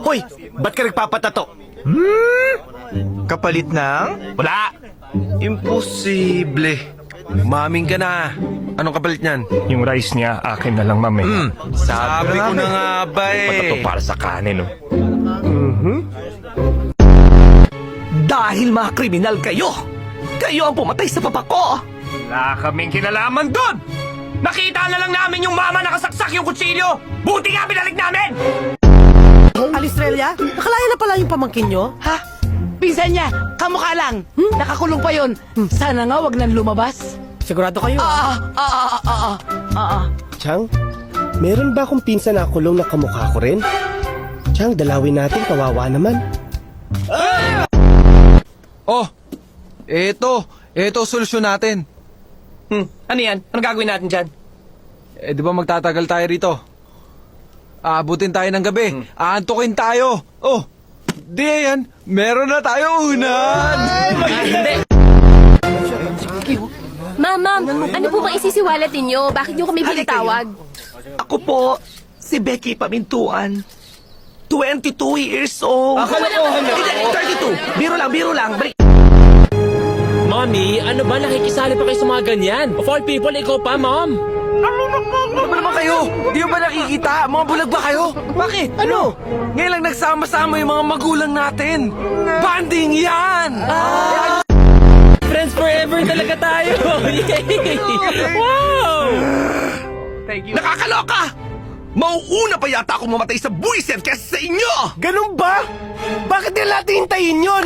Hoy, ba't ka nagpapatato? Kapalit ng? Wala! Imposible. Maming ka na. Anong kapalit niyan? Yung rice niya, akin na lang, ma'am. Sabi ko na nga ba Patato eh. para sa kanin, oh. Dahil mga kriminal kayo! Kayo ang pumatay sa papa ko! Wala kaming kinalaman doon! Nakita na lang namin yung mama nakasaksak yung kutsilyo! Buti nga binalik namin! Alistrella, nakalaya na pala yung pamangkin nyo? Ha? Pinsan niya, kamukha lang. Nakakulong pa yon. Sana nga wag nang lumabas. Sigurado kayo? Chang, meron ba akong pinsan na kulong na kamukha ko rin? Chang, dalawin natin, kawawa naman. Oh, eto solusyon natin. Ano yan? Anong gagawin natin dyan? Di ba magtatagal tayo rito? Aabutin tayo ng gabi. Aantukin tayo. Oh, di yan. Meron na tayo unan. Ma'am, ano po bang isisiwalat ninyo? Bakit nyo kami binatawag? Ako po, si Becky Pamintuan. 22 years old. Hindi, 32. Biro lang. Balik. Mami, ano ba? Nakikisali pa kayo sa mga ganyan? Of all people, ikaw pa, Mom. Ano ba naman kayo? Di ba nakikita? Mga bulag ba kayo? Bakit? Ano? Ngayon lang nagsama-sama yung mga magulang natin. Banding yan! Friends forever talaga tayo. Yay! Wow! Nakakaloka! Mauuna pa yata akong mamatay sa buwisit kaysa sa inyo! Ganun ba? Bakit nila natin hintayin yun?